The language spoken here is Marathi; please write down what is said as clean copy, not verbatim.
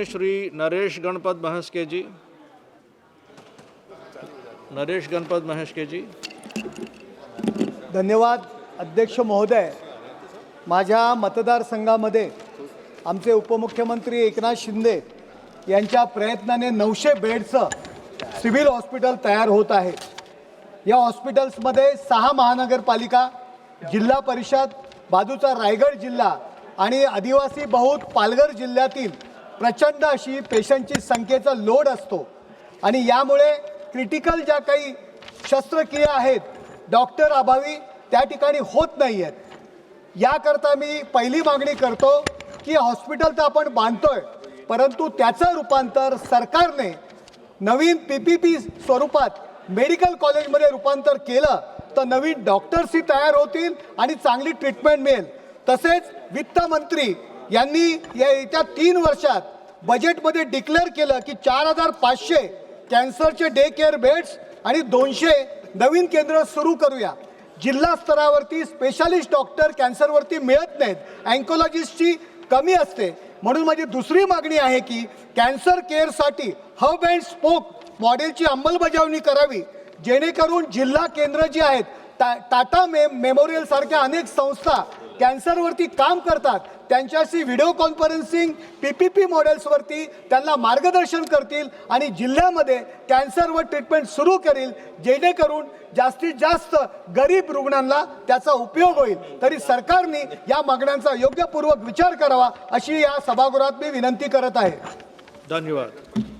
में श्री नरेश गणपत महस्के जी। नरेश गणपत महस्के जी। धन्यवाद अध्यक्ष महोदय। माझ्या मतदारसंघामध्ये आमचे उपमुख्यमंत्री एकनाथ शिंदे यांच्या प्रयत्नाने 900 बेडचं सिव्हिल हॉस्पिटल तयार होत आहे। या हॉस्पिटल्समध्ये 6 महानगरपालिका, जिल्हा परिषद, बाजूचा रायगड जिल्हा आणि आदिवासी बहुल पालघर जिल्ह्यातील प्रचंड अशी पेशंटची संख्येचा लोड असतो आणि यामुळे क्रिटिकल ज्या काही शस्त्रक्रिया आहेत डॉक्टर अभावी त्या ठिकाणी होत नाही आहेत। याकरता मी पहिली मागणी करतो की हॉस्पिटल तर आपण बांधतोय, परंतु त्याचं रूपांतर सरकारने नवीन PPP स्वरूपात मेडिकल कॉलेजमध्ये रूपांतर केलं तर नवीन डॉक्टर्सही तयार होतील आणि चांगली ट्रीटमेंट मिळेल। तसेच वित्तमंत्री यांनी येत्या 3 वर्षात बजेटमध्ये डिक्लेअर केलं की 4500 कॅन्सरचे डे केअर बेड्स आणि 200 नवीन केंद्र सुरू करूया। जिल्हा स्तरावरती स्पेशालिस्ट डॉक्टर कॅन्सरवरती मिळत नाहीत, ऑन्कोलॉजिस्टची कमी असते, म्हणून माझी दुसरी मागणी आहे की कॅन्सर केअरसाठी हब अँड स्पोक मॉडेलची अंमलबजावणी करावी, जेणेकरून जिल्हा केंद्र जी आहेत टाटा मेमोरियल सारख्या अनेक संस्था कॅन्सरवरती काम करतात, त्यांच्याशी व्हिडिओ कॉन्फरन्सिंग PPP मॉडेल्सवरती त्यांना मार्गदर्शन करतील आणि जिल्ह्यामध्ये कॅन्सरवर ट्रीटमेंट सुरू करील, जेणेकरून जास्तीत जास्त गरीब रुग्णांना त्याचा उपयोग होईल। तरी सरकारने या मागण्यांचा योग्यपूर्वक विचार करावा अशी या सभागृहात मी विनंती करत आहे। धन्यवाद।